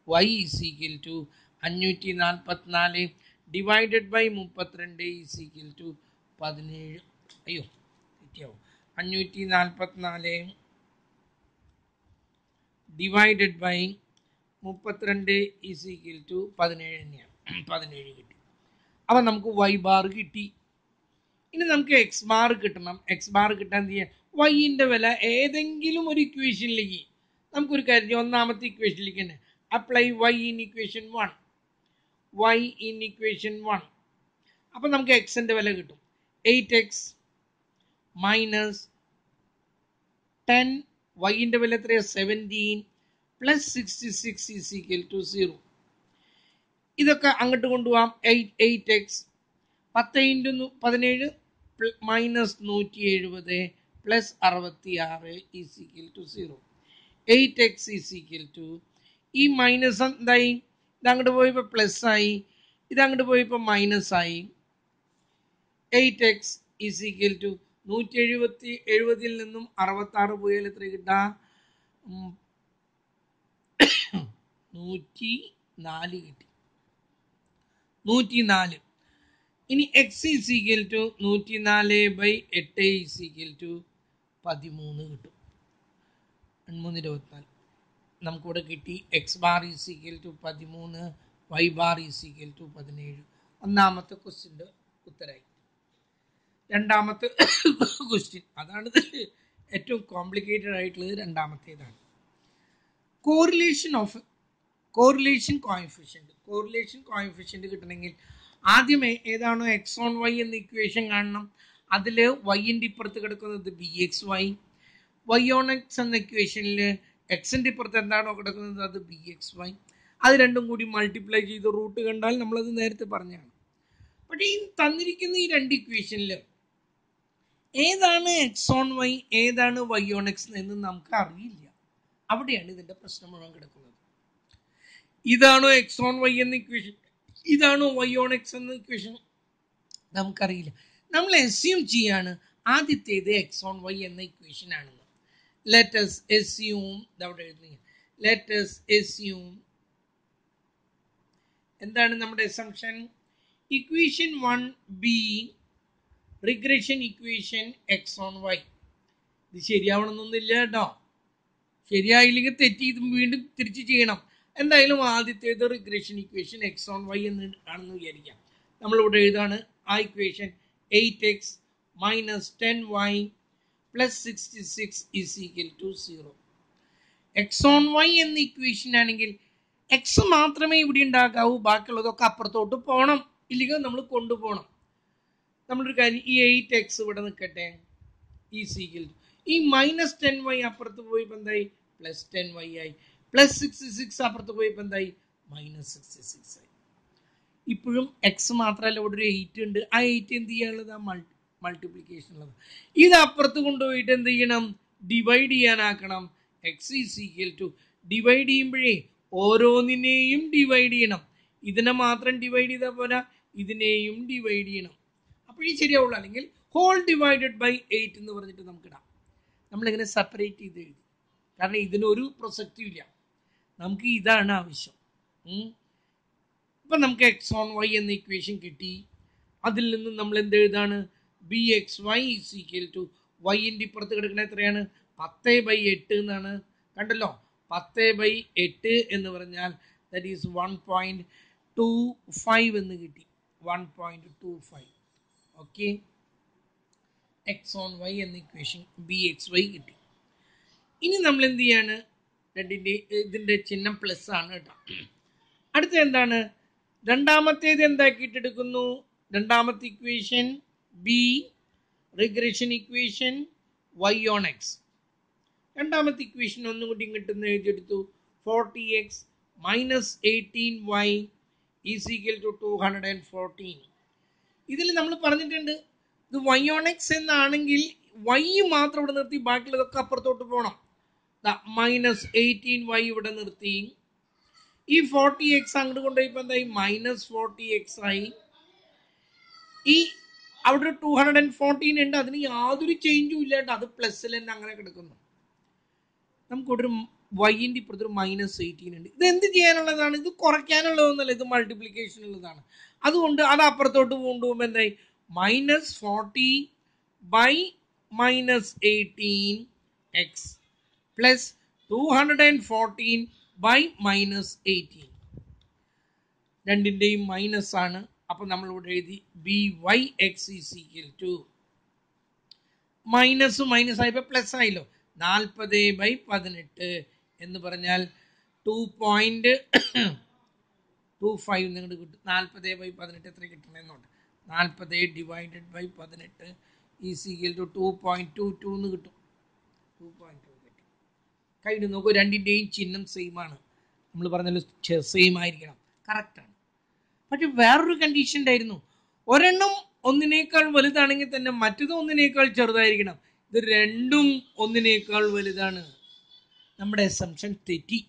A: y is equal to 544 divided by 32 is equal to 17. അയ്യോ, തെറ്റിയാവും. 544 divided by 32 is equal to 17 തന്നെയാണ്. 17 കിട്ടി. അപ്പം നമുക്ക് y ബാർ കിട്ടി. ഇനി നമുക്ക് x ബാർ കിട്ടണം. x ബാർ കിട്ടാൻ എന്ത് ചെയ്യാം? വൈൻ്റെ വില ഏതെങ്കിലും ഒരു ഇക്വേഷനിലേക്ക് നമുക്കൊരു കാര്യം, ഒന്നാമത്തെ ഇക്വേഷനിലേക്ക് തന്നെ apply y in equation 1. y in equation 1. അപ്പം നമുക്ക് എക്സിൻ്റെ വില കിട്ടും. 8x മൈനസ് 10, വൈൻ്റെ വില എത്രയാണ്? 17 പ്ലസ് 66 ഈസ് ഈക്വൽ ടു 0. ഇതൊക്കെ അങ്ങോട്ട് കൊണ്ടുപോകാം. 8x 10 × 17 minus 170 plus 66 is equal to 0. 8x is equal to, ഈ മൈനസ് എന്തായി? ഇതങ്ങോട്ട് പോയപ്പോൾ പ്ലസ് ആയി, ഇതങ്ങോട്ട് പോയപ്പോൾ മൈനസ് ആയി. 8x ഈസ് ഈക്വൽ ടു 170 നിന്നും 66 പോയാൽ എത്ര കിട്ടാ? 104 കിട്ടി. 104. ഇനി x is equal to 104/8 is equal to 13 കിട്ടും. 324 നമുക്കിവിടെ കിട്ടി. X bar is equal to 13, y bar is equal to 17. ഒന്നാമത്തെ ക്വസ്റ്റ്യൻ്റെ ഉത്തരമായി. രണ്ടാമത്തെ ക്വസ്റ്റ്യൻ, അതാണ് ഏറ്റവും കോംപ്ലിക്കേറ്റഡ് ആയിട്ടുള്ളത്. രണ്ടാമത്തേതാണ് കോറിലേഷൻ കോഎഫിഷ്യന്റ് കിട്ടണമെങ്കിൽ ആദ്യമേ ഏതാണോ എക്സ് ഓൺ വൈ എന്ന ഇക്വേഷൻ കാണണം. അതിൽ വൈൻ്റെ ഇപ്പുറത്ത് കിടക്കുന്നത് BXY. വൈ ഓൺ എക്സ് എന്ന ഇക്വേഷനിൽ എക്സിൻ്റെ ഇപ്പുറത്ത് എന്താണോ കിടക്കുന്നത് അത് BXY. അത് രണ്ടും കൂടി മൾട്ടിപ്ലൈ ചെയ്ത് റൂട്ട് കണ്ടാൽ നമ്മളത് നേരത്തെ പറഞ്ഞാണ്. പക്ഷേ ഈ തന്നിരിക്കുന്ന ഈ രണ്ട് ഇക്വേഷനിൽ ഏതാണ് എക്സ് ഓൺ വൈ, ഏതാണ് വൈ ഓൺ എക്സ് എന്ന് നമുക്ക് അറിയില്ല. അവിടെയാണ് ഇതിന്റെ പ്രശ്നം മുഴുവൻ കിടക്കുന്നത്. ഇതാണോ എക്സ് ഓൺ വൈ എന്ന ഇക്വേഷൻ, ഇതാണോ വൈ ഓൺ എക്സ് എന്ന ഇക്വേഷൻ, നമുക്കറിയില്ല. നമ്മൾ അസ്യൂം ചെയ്യാണ് ആദ്യത്തേത് എക്സ് ഓൺ വൈ എന്ന ഇക്വേഷൻ ആണെന്ന്. ലെറ്റ് us assume അവിടെ എഴുതുക, ലെറ്റ് us assume എന്താണ് നമ്മുടെ assumption? Equation 1b regression equation x on y. ഇത് ശരിയാവണമെന്നൊന്നുമില്ല കേട്ടോ. ശരിയായില്ലെങ്കിൽ തെറ്റി ഇത് വീണ്ടും തിരിച്ച് ചെയ്യണം. എന്തായാലും ആദ്യത്തേത് regression equation x on y എന്ന് ആണെന്ന് വിചാരിക്കാം. നമ്മളിവിടെ എഴുതാണ് ആ equation 8x minus 10y plus 66 is equal to 0. X on y എന്ന ഇക്വേഷൻ ആണെങ്കിൽ എക്സ് മാത്രമേ ഇവിടെ ഉണ്ടാക്കാവൂ, ബാക്കിയുള്ളതൊക്കെ അപ്പുറത്തോട്ട് പോകണം, ഇല്ലെങ്കിൽ നമ്മൾ കൊണ്ടുപോകണം. നമ്മളൊരു കാര്യം, ഈ 8x ഇവിടെ നിൽക്കട്ടെ, ഈസ് ഈക്വൽ ടു ഈ മൈനസ് 10y അപ്പുറത്ത് പോയപ്പോൾ എന്തായി? പ്ലസ് 10y ആയി. പ്ലസ് 66 അപ്പുറത്ത് പോയപ്പോൾ എന്തായി? മൈനസ് 66 ആയി. ഇപ്പോഴും എക്സ് മാത്രമല്ല, ഇവിടെ ഒരു 8 ഉണ്ട്. ആ 8 എന്ത് ചെയ്യാനുള്ളത്? മൾട്ടിപ്ലിക്കേഷൻ ഉള്ളത്. ഇത് അപ്പുറത്ത് കൊണ്ടുപോയിട്ട് എന്ത് ചെയ്യണം? ഡിവൈഡ് ചെയ്യാനാക്കണം. X is equal to divide ചെയ്യുമ്പോഴേ ഓരോന്നിനെയും ഡിവൈഡ് ചെയ്യണം. ഇതിനെ മാത്രം ഡിവൈഡ് ചെയ്താൽ പോരാ, ഇതിനെയും ഡിവൈഡ് ചെയ്യണം. അപ്പോഴേ ശരിയാവുള്ളൂ. അല്ലെങ്കിൽ ഹോൾ ഡിവൈഡഡ് ബൈ 8 എന്ന് പറഞ്ഞിട്ട് നമുക്ക് ഇടാം. നമ്മളിങ്ങനെ സെപ്പറേറ്റ് ചെയ്ത് എഴുതി, കാരണം ഇതിനൊരു പ്രസക്തിയും ഇല്ല. നമുക്ക് ഇതാണ് ആവശ്യം. ഇപ്പം നമുക്ക് എക്സ് ഓൺ വൈ എന്ന ഇക്വേഷൻ കിട്ടി. അതിൽ നിന്ന് നമ്മൾ എന്ത് എഴുതാണ്? B x y is equal to വൈൻ്റെ ഇപ്പുറത്ത് കിടക്കുന്ന എത്രയാണ്? 10/8 എന്നാണ്. കണ്ടല്ലോ, 10/8 എന്ന് പറഞ്ഞാൽ ദാറ്റ് ഈസ് 1.25 എന്ന് കിട്ടി. 1.25. ഓക്കെ, എക്സ് ഓൺ വൈ എന്ന ഇക്വേഷൻ ബി എക്സ് വൈ കിട്ടി. ഇനി നമ്മൾ എന്ത് ചെയ്യാണ്? ഇതിൻ്റെ ചിഹ്നം പ്ലസ് ആണ് കേട്ടോ. അടുത്ത എന്താണ്? രണ്ടാമത്തേത് എന്താക്കിയിട്ടെടുക്കുന്നു? രണ്ടാമത്തെ equation b regression equation y on x. രണ്ടാമത്തെ ഇക്വേഷൻ ഒന്നും കൂടി ഇങ്ങോട്ട് എഴുതിയെടുത്തു. 40x minus 18y is equal to 214. ഇതിൽ നമ്മൾ പറഞ്ഞിട്ടുണ്ട്, ഇത് വൈ ഓൺ എക്സ് എന്നാണെങ്കിൽ വൈ മാത്രം ഇവിടെ നിർത്തി, ബാക്കിയുള്ളതൊക്കെ അപ്പുറത്തോട്ട് പോകണം. മൈനസ് 18y ഇവിടെ നിർത്തി. ഈ 40x അങ്ങോട്ട് കൊണ്ടുപോയപ്പോൾ എന്തായി? മൈനസ് 40x ആയി. ഈ അവിടെ 214 ഉണ്ട്, അതിന് യാതൊരു ചേഞ്ചും ഇല്ല കേട്ടോ. അത് പ്ലസ്സിൽ തന്നെ അങ്ങനെ കിടക്കുന്നു. നമുക്കിവിടെ ഒരു വൈൻ്റെ ഇപ്പുറത്തൊരു മൈനസ് 18 ഉണ്ട്. ഇത് എന്ത് ചെയ്യാനുള്ളതാണ്? ഇത് കുറയ്ക്കാനുള്ളതൊന്നല്ല, ഇത് മൾട്ടിപ്ലിക്കേഷൻ ഉള്ളതാണ്. അതുകൊണ്ട് അത് അപ്പുറത്തോട്ട് കൊണ്ടുപോകുമ്പോൾ എന്തായി? Minus 40 by minus 18x plus 214 by minus 18. രണ്ടിൻ്റെയും മൈനസ് ആണ്. അപ്പം നമ്മളിവിടെ എഴുതി b y x is equal to minus minus ആയപ്പോൾ പ്ലസ് ആയല്ലോ. 40/18 എന്ന് പറഞ്ഞാൽ 2.25 നിങ്ങളുടെ കിട്ടും. 40/18 എത്ര കിട്ടണമെന്നുണ്ട്? 40 divided by 18 is equal to 2.22 എന്ന് കിട്ടും. 2.2 കിട്ടും. കഴിഞ്ഞ് നോക്കൂ, രണ്ടിൻ്റെയും ചിഹ്നം സെയിം ആണ്. നമ്മൾ പറഞ്ഞാൽ സെയിം ആയിരിക്കണം, കറക്റ്റാണ്. പക്ഷെ വേറൊരു കണ്ടീഷൻ ഉണ്ടായിരുന്നു. ഒരെണ്ണം ഒന്നിനേക്കാൾ വലുതാണെങ്കിൽ തന്നെ മറ്റത് ഒന്നിനേക്കാൾ ചെറുതായിരിക്കണം. ഇത് രണ്ടും ഒന്നിനേക്കാൾ വലുതാണ്. നമ്മുടെ അസംപ്ഷൻ തെറ്റി.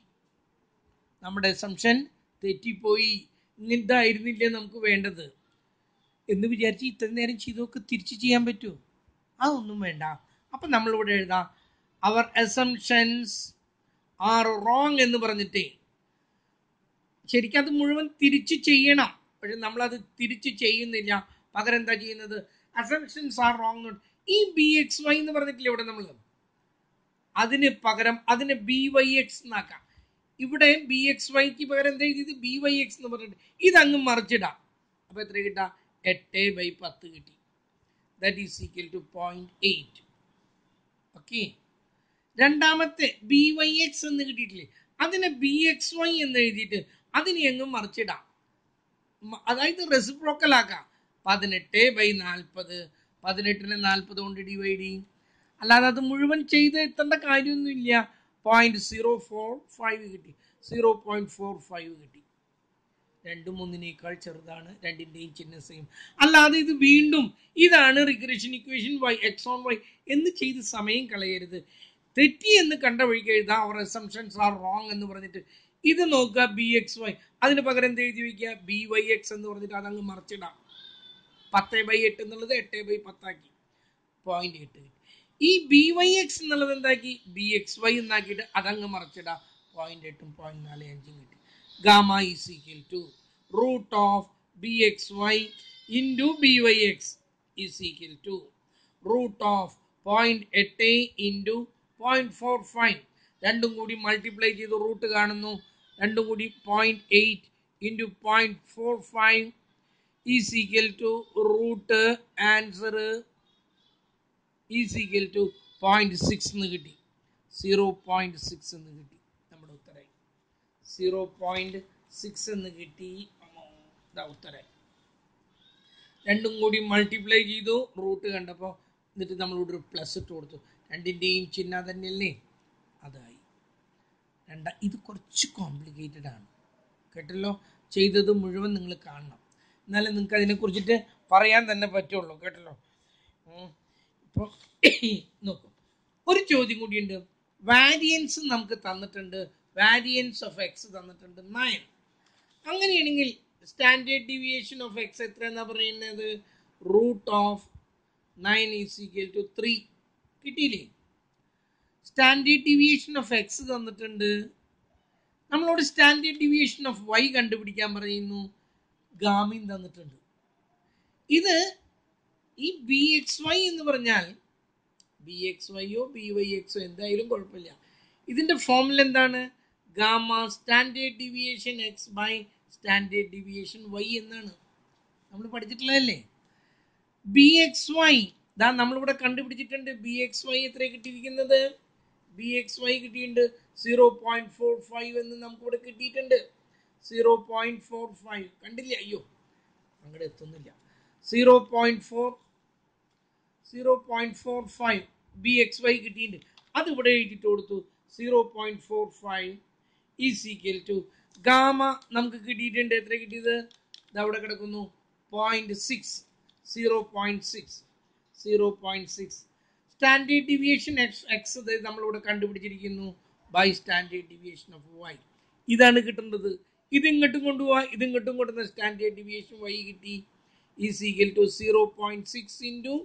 A: നമ്മുടെ അസംപ്ഷൻ തെറ്റിപ്പോയി. ഇങ്ങനത്തായിരുന്നില്ലേ നമുക്ക് വേണ്ടത് എന്ന് വിചാരിച്ച് ഇത്ര നേരം ചെയ്തൊക്കെ തിരിച്ച് ചെയ്യാൻ പറ്റുമോ? അതൊന്നും വേണ്ട. അപ്പം നമ്മളിവിടെ എഴുതാം അവർ അസംപ്ഷൻസ് ആർ റോങ് എന്ന് പറഞ്ഞിട്ടേ. ശരിക്കും അത് മുഴുവൻ തിരിച്ച് ചെയ്യണം, പക്ഷെ നമ്മളത് തിരിച്ച് ചെയ്യുന്നില്ല. പകരം എന്താ ചെയ്യുന്നത്? Assumptions are wrong. ഈ ബി എക്സ് വൈ എന്ന് പറഞ്ഞിട്ടില്ല ഇവിടെ നമ്മൾ, അതിന് പകരം അതിനെ ബി വൈ എക്സ് എന്നാക്കാം. ഇവിടെ ബി എക്സ് വൈക്ക് പകരം എന്താ ചെയ്തത്? ബി വൈ എക്സ് എന്ന് പറഞ്ഞിട്ട് ഇതങ്ങ് മറിച്ചിടാം. അപ്പോൾ എത്ര കിട്ടാം? 8/10 കിട്ടി. That is equal to 0.8. Okay, രണ്ടാമത്തെ ബി വൈ എക്സ് എന്ന് കിട്ടിയിട്ടില്ലേ, അതിനെ ബി എക്സ് വൈ എന്ന് എഴുതിയിട്ട് അതിനെ എങ്ങും മറിച്ചിടാം. അതായത് റെസിപ്രോക്കൽ ആക്കാം. 18/40, 18നെ 40 കൊണ്ട് ഡിവൈഡ് ചെയ്യും. അല്ലാതെ അത് മുഴുവൻ ചെയ്ത് എത്തേണ്ട കാര്യമൊന്നുമില്ല. 0.045 കിട്ടി, 0.45 കിട്ടി. രണ്ടും ഒന്നിനേക്കാൾ ചെറുതാണ്. രണ്ടിൻ്റെയും ചിഹ്നം സെയിം. അല്ലാതെ ഇത് വീണ്ടും ഇതാണ് regression equation y x on y എന്ന് ചെയ്ത് സമയം കളയരുത്. തെറ്റി എന്ന് കണ്ട വഴിക്ക് എഴുതാം അവർ അസംഷൻസ് ആർ റോങ് എന്ന് പറഞ്ഞിട്ട്. ഇത് നോക്കുക ബി എക്സ് വൈ, അതിന് പകരം എന്ത് എഴുതി വയ്ക്കുക ബി വൈ എക്സ് എന്ന് പറഞ്ഞിട്ട് അതങ്ങ് മറിച്ചിടാം. 10/8 എന്നുള്ളത് 8/10 ആക്കി, 0.8. ഈ ബി വൈ എക്സ് എന്നുള്ളത് എന്താക്കി ബി എക്സ് വൈ എന്നാക്കിയിട്ട് അതങ്ങ് മറിച്ചിടാം. 0.8ഉം 0.45ഉം കിട്ടി. Gamma is equal to root of b x y into b y x is equal to root of 0.8 into 0.45. രണ്ടും കൂടി മൾട്ടിപ്ലൈ ചെയ്ത് റൂട്ട് കാണുന്നു. രണ്ടും കൂടി 0.8 into 0.45 is equal to root answer is equal to 0.6 എന്ന് കിട്ടി. 0.6 എന്ന് കിട്ടി. നമ്മുടെ ഉത്തരമായി 0.6 എന്ന് കിട്ടി. ഉത്തരമായി. രണ്ടും കൂടി മൾട്ടിപ്ലൈ ചെയ്തു, റൂട്ട് കണ്ടപ്പോൾ എന്നിട്ട് നമ്മളിവിടെ ഒരു പ്ലസ് ഇട്ട് കൊടുത്തു. രണ്ടിൻ്റെയും ചിഹ്നം തന്നെയല്ലേ, അതായി. ഇത് കുറച്ച് കോംപ്ലിക്കേറ്റഡ് ആണ് കേട്ടല്ലോ. ചെയ്തത് മുഴുവൻ നിങ്ങൾ കാണണം, എന്നാലും നിങ്ങൾക്ക് അതിനെക്കുറിച്ചിട്ട് പറയാൻ തന്നെ പറ്റുള്ളൂ കേട്ടല്ലോ. ഇപ്പോൾ നോക്കൂ, ഒരു ചോദ്യം കൂടിയുണ്ട്. വാരിയൻസ് നമുക്ക് തന്നിട്ടുണ്ട്, വാരിയൻസ് ഓഫ് എക്സ് തന്നിട്ടുണ്ട് 9. അങ്ങനെയാണെങ്കിൽ സ്റ്റാൻഡേർഡ് ഡീവിയേഷൻ ഓഫ് എക്സ് എത്ര എന്നാ പറയുന്നത്? Root of 9 is equal to 3. കിട്ടിയില്ലേ? സ്റ്റാൻഡേർഡ് ഡീവിയേഷൻ ഓഫ് എക്സ് തന്നിട്ടുണ്ട്, നമ്മളോട് സ്റ്റാൻഡേർഡ് ഡീവിയേഷൻ ഓഫ് വൈ കണ്ടുപിടിക്കാൻ പറയുന്നു. ഗാമീൻ തന്നിട്ടുണ്ട്. ഇത് ഈ ബി എക്സ് വൈ എന്ന് പറഞ്ഞാൽ ബി എക്സ് വൈയോ ബി വൈ എക്സോ എന്തായാലും കുഴപ്പമില്ല. ഇതിൻ്റെ ഫോർമുല എന്താണ്? Gamma standard deviation x by standard deviation y എന്നാണ്. നമ്മൾ പഠിച്ചിട്ടുള്ളതല്ലേ. ബി എക്സ് വൈ ദാ നമ്മളിവിടെ കണ്ടുപിടിച്ചിട്ടുണ്ട്. ബി എക്സ് വൈ എത്ര കിട്ടിയിരിക്കുന്നത്? ബി എക്സ് വൈ കിട്ടിയിട്ടുണ്ട് 0.45 എന്ന് നമുക്കിവിടെ കിട്ടിയിട്ടുണ്ട്. 0.45 കണ്ടില്ല? അയ്യോ അങ്ങോട്ട് എത്തുന്നില്ല. 0.45 ബി എക്സ് വൈ കിട്ടിയിട്ടുണ്ട്. അതിവിടെ എഴുതിയിട്ട് കൊടുത്തു. 0.45 ഈസ് ഈക്വൽ ടു ഗാമ നമുക്ക് കിട്ടിയിട്ടുണ്ട്. എത്ര കിട്ടിയത്? ഇതവിടെ കിടക്കുന്നു 0.6. 0.6 സ്റ്റാൻഡേർഡ് ഡീവിയേഷൻ എക്സ് നമ്മളിവിടെ കണ്ടുപിടിച്ചിരിക്കുന്നു by standard deviation of y. ഇതാണ് കിട്ടേണ്ടത്. ഇതിങ്ങോട്ടും കൊണ്ടുപോവാ, ഇതിങ്ങോട്ടും കൊണ്ടുവന്ന സ്റ്റാൻഡേർഡ് ഡീവിയേഷൻ വൈ കിട്ടി. Is equal to 0.6 into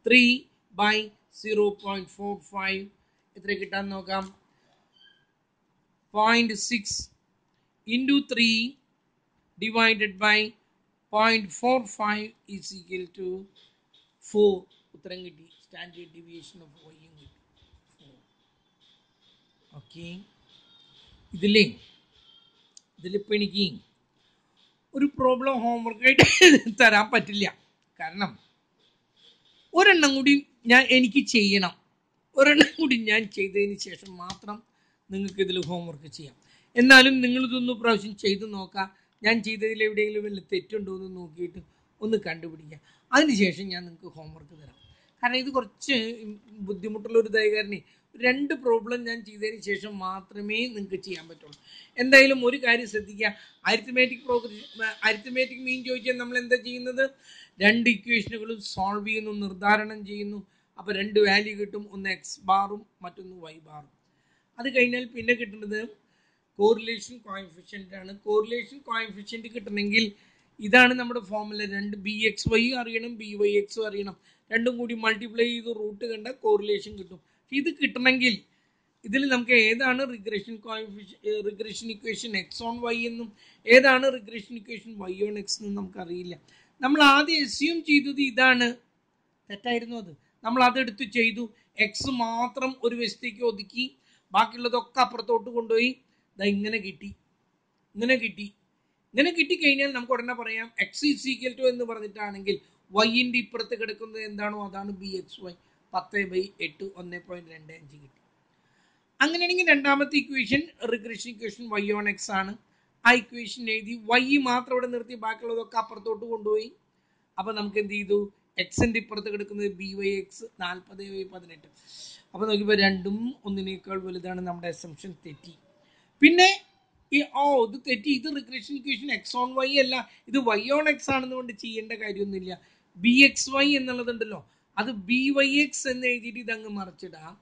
A: 3 by 0.45. എത്ര കിട്ടാൻ നോക്കാം? 0.6 into 3 divided by 0.45 is equal to 4. ഉത്തരം കിട്ടി. സ്റ്റാൻഡേർഡ് ഡീവിയേഷൻ ഓഫ് വൈയും കിട്ടി 4. ഓക്കെ, ഇതിലിപ്പോൾ എനിക്ക് ഒരു പ്രോബ്ലം ഹോംവർക്കായിട്ട് തരാൻ പറ്റില്ല. കാരണം ഒരെണ്ണം കൂടി എനിക്ക് ചെയ്യണം. ഒരെണ്ണം കൂടി ഞാൻ ചെയ്തതിന് ശേഷം മാത്രം നിങ്ങൾക്ക് ഇതിൽ ഹോംവർക്ക് ചെയ്യാം. എന്നാലും നിങ്ങളിതൊന്ന് പ്രാവശ്യം ചെയ്ത് നോക്കാം. ഞാൻ ചെയ്തതിൽ എവിടെയെങ്കിലും വല്ല തെറ്റുണ്ടോ എന്ന് നോക്കിയിട്ട് ഒന്ന് കണ്ടുപിടിക്കാം. അതിനുശേഷം ഞാൻ നിങ്ങൾക്ക് ഹോംവർക്ക് തരാം. കാരണം ഇത് കുറച്ച് ബുദ്ധിമുട്ടുള്ള ഒരു ഇതായി 2 പ്രോബ്ലം ഞാൻ ചെയ്തതിന് ശേഷം മാത്രമേ നിങ്ങൾക്ക് ചെയ്യാൻ പറ്റുള്ളൂ. എന്തായാലും ഒരു കാര്യം ശ്രദ്ധിക്കുക. അരിത്മെറ്റിക് മീൻ ചോദിച്ചാൽ നമ്മൾ എന്താ ചെയ്യുന്നത്? 2 ഇക്വേഷനുകളും സോൾവ് ചെയ്യുന്നു, നിർദ്ധാരണം ചെയ്യുന്നു. അപ്പോൾ 2 വാല്യൂ കിട്ടും. ഒന്ന് എക്സ് ബാറും മറ്റൊന്ന് വൈ ബാറും. അത് കഴിഞ്ഞാൽ പിന്നെ കിട്ടുന്നത് കോറിലേഷൻ കോഎഫിഷ്യൻ്റ് ആണ്. കോറിലേഷൻ കോഎഫിഷ്യൻ്റ് കിട്ടണമെങ്കിൽ ഇതാണ് നമ്മുടെ ഫോർമുല. 2 ബി എക്സ് വൈ അറിയണം, ബി വൈ എക്സും അറിയണം. രണ്ടും കൂടി മൾട്ടിപ്ലൈ ചെയ്ത് റൂട്ട് കണ്ട കോറിലേഷൻ കിട്ടും. ഇത് കിട്ടണമെങ്കിൽ ഇതിൽ നമുക്ക് ഏതാണ് regression equation x on y എന്നും ഏതാണ് regression equation y on x എന്നും നമുക്കറിയില്ല. നമ്മൾ ആദ്യം അസ്യൂം ചെയ്തത് ഇതാണ്. തെറ്റായിരുന്നു അത്. നമ്മൾ അതെടുത്ത് ചെയ്തു. എക്സ് മാത്രം ഒരു വശത്തേക്ക് ഒതുക്കി, ബാക്കിയുള്ളതൊക്കെ അപ്പുറത്തോട്ട് കൊണ്ടുപോയി. ഇങ്ങനെ കിട്ടിക്കഴിഞ്ഞാൽ നമുക്ക് ഉടനെ പറയാം എക്സ് ഈസ് ഈക്വൽ ടു എന്ന് പറഞ്ഞിട്ടാണെങ്കിൽ വൈൻ്റെ ഇപ്പുറത്ത് കിടക്കുന്നത് എന്താണോ അതാണ് ബി എക്സ് വൈ. 10/8 1.25 കിട്ടി. അങ്ങനെയാണെങ്കിൽ രണ്ടാമത്തെ equation regression equation y on x ആണ്. ആ ഇക്വേഷൻ എഴുതി വൈ മാത്രം ഇവിടെ നിർത്തി, ബാക്കിയുള്ളതൊക്കെ അപ്പുറത്തോട്ട് കൊണ്ടുപോയി. അപ്പോൾ നമുക്ക് എന്ത് ചെയ്തു? എക്സിൻ്റെ ഇപ്പുറത്ത് കിടക്കുന്നത് ബി വൈ എക്സ് 40/18. അപ്പോൾ നോക്കിയപ്പോൾ രണ്ടും ഒന്നിനേക്കാൾ വലുതാണ്. നമ്മുടെ അസംഷൻ തെറ്റി. പിന്നെ ഇത് തെറ്റി. ഇത് regression equation x on y അല്ല, ഇത് വൈ ഓൺ എക്സ് ആണെന്നുകൊണ്ട് ചെയ്യേണ്ട കാര്യമൊന്നുമില്ല. ബി എക്സ് വൈ എന്നുള്ളതുണ്ടല്ലോ, അത് ബി വൈ എക്സ് എന്ന് എഴുതിയിട്ട് ഇതങ്ങ് മറിച്ചിടാം.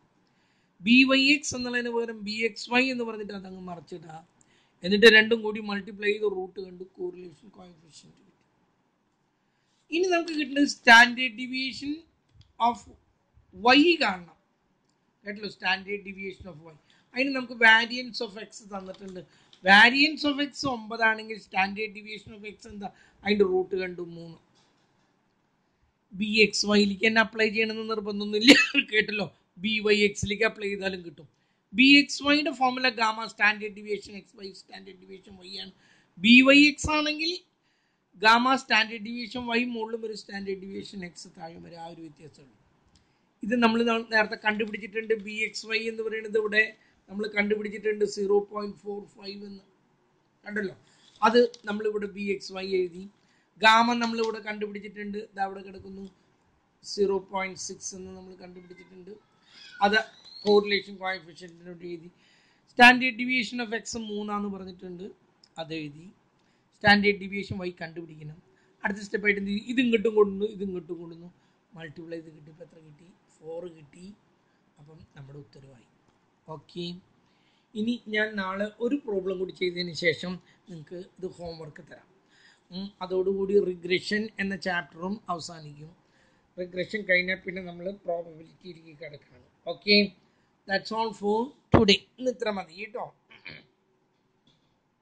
A: ബി വൈ എക്സ് എന്നുള്ളതിന് പകരം ബി എക്സ് വൈ എന്ന് പറഞ്ഞിട്ട് അതങ്ങ് മറച്ചിടുക. എന്നിട്ട് രണ്ടും കൂടി മൾട്ടിപ്ലൈ ചെയ്ത് റൂട്ട് കണ്ട് കോറിലേഷൻ കോഎഫിഷ്യന്റ് കിട്ടും. ഇനി നമുക്ക് കിട്ടുന്നത് സ്റ്റാൻഡേർഡ് ഡീവിയേഷൻ ഓഫ് വൈ കാണണം കേട്ടല്ലോ. സ്റ്റാൻഡേർഡ് ഡീവിയേഷൻ ഓഫ് വൈ, അതിന് നമുക്ക് വാരിയൻസ് ഓഫ് എക്സ് തന്നിട്ടുണ്ട്. വാരിയൻസ് ഓഫ് എക്സ് 9 ആണെങ്കിൽ സ്റ്റാൻഡേർഡ് ഡീവിയേഷൻ ഓഫ് എക്സ് എന്താ, അതിൻ്റെ റൂട്ട് കണ്ടു 3. ബി എക്സ് വൈയിലേക്ക് തന്നെ അപ്ലൈ ചെയ്യണമെന്ന് നിർബന്ധമൊന്നുമില്ല കേട്ടല്ലോ. ബി വൈ എക്സിലേക്ക് അപ്ലൈ ചെയ്താലും കിട്ടും. ബി എക്സ് വൈയുടെ formula gamma standard deviation x y standard deviation y ആണ്. ബി വൈ എക്സ് ആണെങ്കിൽ ഗാമ സ്റ്റാൻഡേർഡ് ഡീവിയേഷൻ വൈ മുകളിലും ഒരു സ്റ്റാൻഡേർഡ് ഡീവിയേഷൻ എക്സ് താഴെ വരെ, ആ ഒരു വ്യത്യാസമുള്ളൂ. ഇത് നമ്മൾ നേരത്തെ കണ്ടുപിടിച്ചിട്ടുണ്ട്. ബി എക്സ് വൈ എന്ന് പറയുന്നത് ഇവിടെ നമ്മൾ കണ്ടുപിടിച്ചിട്ടുണ്ട് 0.45 എന്ന് കണ്ടല്ലോ. അത് നമ്മളിവിടെ ബി എക്സ് വൈ എഴുതി. ഗാമ നമ്മളിവിടെ കണ്ടുപിടിച്ചിട്ടുണ്ട്, ഇത് അവിടെ കിടക്കുന്നു 0.6 എന്ന് നമ്മൾ കണ്ടുപിടിച്ചിട്ടുണ്ട്. അത് കോറിലേഷൻ കോഎഫിഷ്യന്റിനോട് എഴുതി. സ്റ്റാൻഡേർഡ് ഡീവിയേഷൻ ഓഫ് എക്സ് 3 പറഞ്ഞിട്ടുണ്ട്, അത് എഴുതി. സ്റ്റാൻഡേർഡ് ഡീവിയേഷൻ വൈ കണ്ടുപിടിക്കണം. അടുത്ത സ്റ്റെപ്പായിട്ട് എന്ത് ചെയ്യും, ഇത് ഇങ്ങോട്ടും കൊടുന്നു, ഇത് ഇങ്ങോട്ടും കൊടുന്നു, മൾട്ടിപ്ലൈ ചെയ്ത് കിട്ടിയപ്പോൾ എത്ര കിട്ടി, 4 കിട്ടി. അപ്പം നമ്മുടെ ഉത്തരവായി. ഓക്കെ, ഇനി ഞാൻ നാളെ ഒരു പ്രോബ്ലം കൂടി ചെയ്തതിന് ശേഷം നിങ്ങൾക്ക് ഇത് ഹോംവർക്ക് തരാം. അതോടുകൂടി റിഗ്രഷൻ എന്ന ചാപ്റ്ററും അവസാനിക്കും. റിഗ്രഷൻ കഴിഞ്ഞാൽ പിന്നെ നമ്മൾ പ്രോബബിലിറ്റിയിലേക്ക് കിടക്കുകയാണ്. Okay, that's all for today. ഇന്ന് ഇത്ര മതി കേട്ടോ.